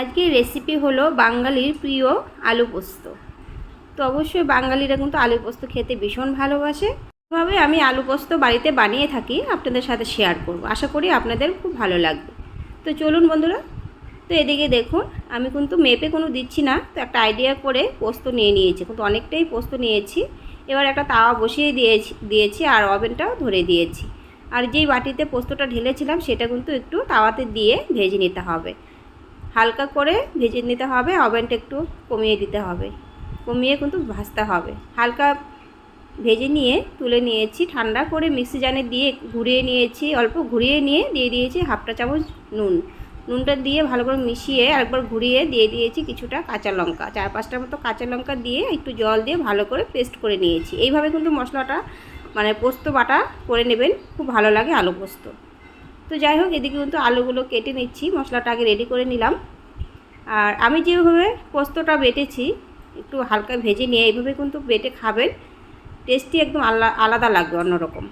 আজকের রেসিপি হলো বাঙালির প্রিয় আলু পোস্ত। তো অবশ্যই বাঙালিরা কিন্তু আলু পোস্ত খেতে ভীষণ ভালোবাসে। এভাবে আমি আলু পোস্ত বাড়িতে বানিয়ে থাকি, আপনাদের সাথে শেয়ার করব। আশা করি আপনাদের খুব ভালো লাগবে। তো চলুন বন্ধুরা। তো এদিকে দেখুন, আমি কিন্তু মেপে কোনো দিচ্ছি না, তো একটা আইডিয়া করে পোস্ত নিয়ে নিয়েছি, কিন্তু অনেকটাই পোস্ত নিয়েছি। এবার একটা তাওয়া বসিয়ে দিয়েছি আর ওভেনটাও ধরে দিয়েছি। আর যেই বাটিতে পোস্তটা ঢেলেছিলাম সেটা কিন্তু একটু তাওয়াতে দিয়ে ভেজে নিতে হবে, হালকা করে ভেজে নিতে হবে। ওভেনটা একটু কমিয়ে দিতে হবে, কমিয়ে কিন্তু ভাজতে হবে। হালকা ভেজে নিয়ে তুলে নিয়েছি, ঠান্ডা করে মিক্সি জারে দিয়ে ঘুরিয়ে নিয়েছি। অল্প ঘুরিয়ে নিয়ে দিয়ে দিয়েছি হাফটা চামচ নুনটা দিয়ে ভালো করে মিশিয়ে আরেকবার ঘুরিয়ে দিয়ে দিয়েছি কিছুটা কাঁচা লঙ্কা, 4-5টার মতো কাঁচা লঙ্কা দিয়ে একটু জল দিয়ে ভালো করে পেস্ট করে নিয়েছি। এইভাবে কিন্তু মশলাটা পোস্ত বাটা করে নেবেন, খুব ভালো লাগে আলু পোস্ত। তো যাই হোক, এদিকে কিন্তু আলুগুলো কেটে নিচ্ছি, মশলাটা আগে রেডি করে নিলাম। আর আমি যেভাবে পোস্তটা বেটেছি একটু হালকা ভেজে নিয়ে এইভাবে কিন্তু বেটে খাবেন, টেস্টই একদম আলাদা লাগবে, অন্যরকম।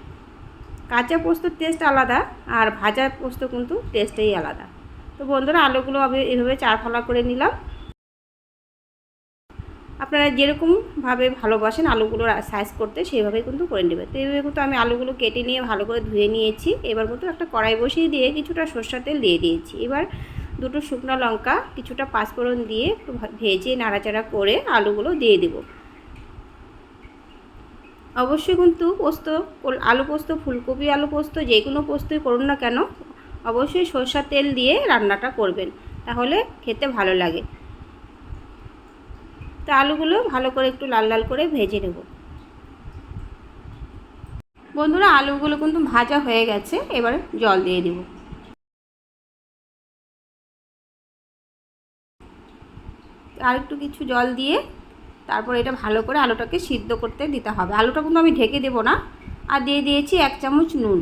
কাঁচা পোস্তর টেস্ট আলাদা আর ভাজা পোস্ত কিন্তু টেস্টেই আলাদা। তো বন্ধুরা, আলুগুলো আমি এভাবে 4 ফালা করে নিলাম। আপনারা যেরকমভাবে ভালোবাসেন আলুগুলোর সাইজ করতে সেইভাবেই কিন্তু করে নেবেন। তো এইভাবে কিন্তু আমি আলুগুলো কেটে নিয়ে ভালো করে ধুয়ে নিয়েছি। এবার কিন্তু একটা কড়াই বসিয়ে দিয়ে কিছুটা সরষের তেল দিয়ে দিয়েছি। এবার 2টো শুকনো লঙ্কা, কিছুটা পাঁচফোড়ন দিয়ে একটু ভেজে নাড়াচাড়া করে আলুগুলো দিয়ে দেব। অবশ্যই কিন্তু আলু পোস্ত, ফুলকপি আলু পোস্ত, যে কোনো পোস্তই করুন না কেন, অবশ্যই সরষের তেল দিয়ে রান্নাটা করবেন, তাহলে খেতে ভালো লাগে। তো আলুগুলো ভালো করে একটু লাল লাল করে ভেজে নেব। বন্ধুরা, আলুগুলো কিন্তু ভাজা হয়ে গেছে, এবার জল দিয়ে দেব। আর একটু কিছু জল দিয়ে তারপর এটা ভালো করে আলুটাকে সিদ্ধ করতে দিতে হবে। আলুটা কিন্তু আমি ঢেকে দেব না। আর দিয়ে দিয়েছি 1 চামচ নুন।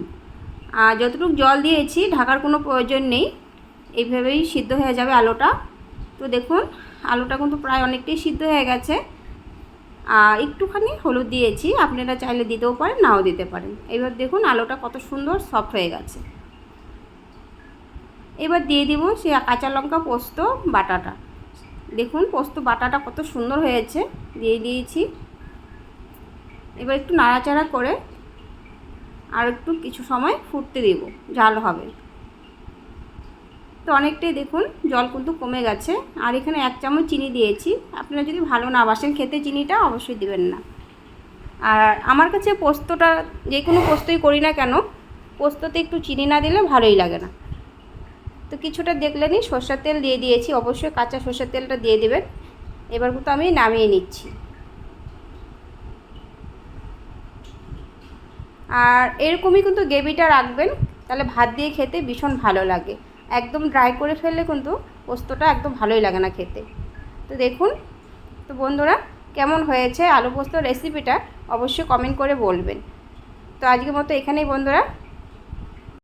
আর যতটুকু জল দিয়েছি ঢাকার কোনো প্রয়োজন নেই, এইভাবেই সিদ্ধ হয়ে যাবে আলুটা। তো দেখুন, আলুটা কিন্তু প্রায় অনেকটাই সিদ্ধ হয়ে গেছে। আর একটুখানি হলুদ দিয়েছি, আপনারা চাইলে দিতেও পারেন, নাও দিতে পারেন। এবার দেখুন আলুটা কত সুন্দর সফট হয়ে গেছে। এবার দিয়ে দিব সে কাঁচা লঙ্কা পোস্ত বাটাটা। দেখুন পোস্ত বাটাটা কত সুন্দর হয়েছে, দিয়ে দিয়েছি। এবার একটু নাড়াচাড়া করে আর একটু কিছু সময় ফুটতে দেব, জাল হবে। তো অনেকটাই দেখুন জল কিন্তু কমে গেছে। আর এখানে 1 চামচ চিনি দিয়েছি। আপনারা যদি ভালো না বাসেন খেতে, চিনিটা অবশ্যই দিবেন না। আর আমার কাছে পোস্তটা, যে কোনো পোস্তই করি না কেন, পোস্ততে একটু চিনি না দিলে ভালোই লাগে না। তো কিছুটা দেখলেনই সরষের তেল দিয়ে দিয়েছি, অবশ্যই কাঁচা সরষের তেলটা দিয়ে দেবেন। এবার কিন্তু আমি নামিয়ে নিচ্ছি। আর এরকমই কিন্তু গ্রেভিটা রাখবেন, তাহলে ভাত দিয়ে খেতে ভীষণ ভালো লাগে। একদম ড্রাই করে ফেললে কিন্তু পোস্তটা একদম ভালোই লাগে না খেতে। তো দেখুন, তো বন্ধুরা, কেমন হয়েছে আলু পোস্ত রেসিপিটা অবশ্যই কমেন্ট করে বলবেন। তো আজকের মতো এখানেই বন্ধুরা,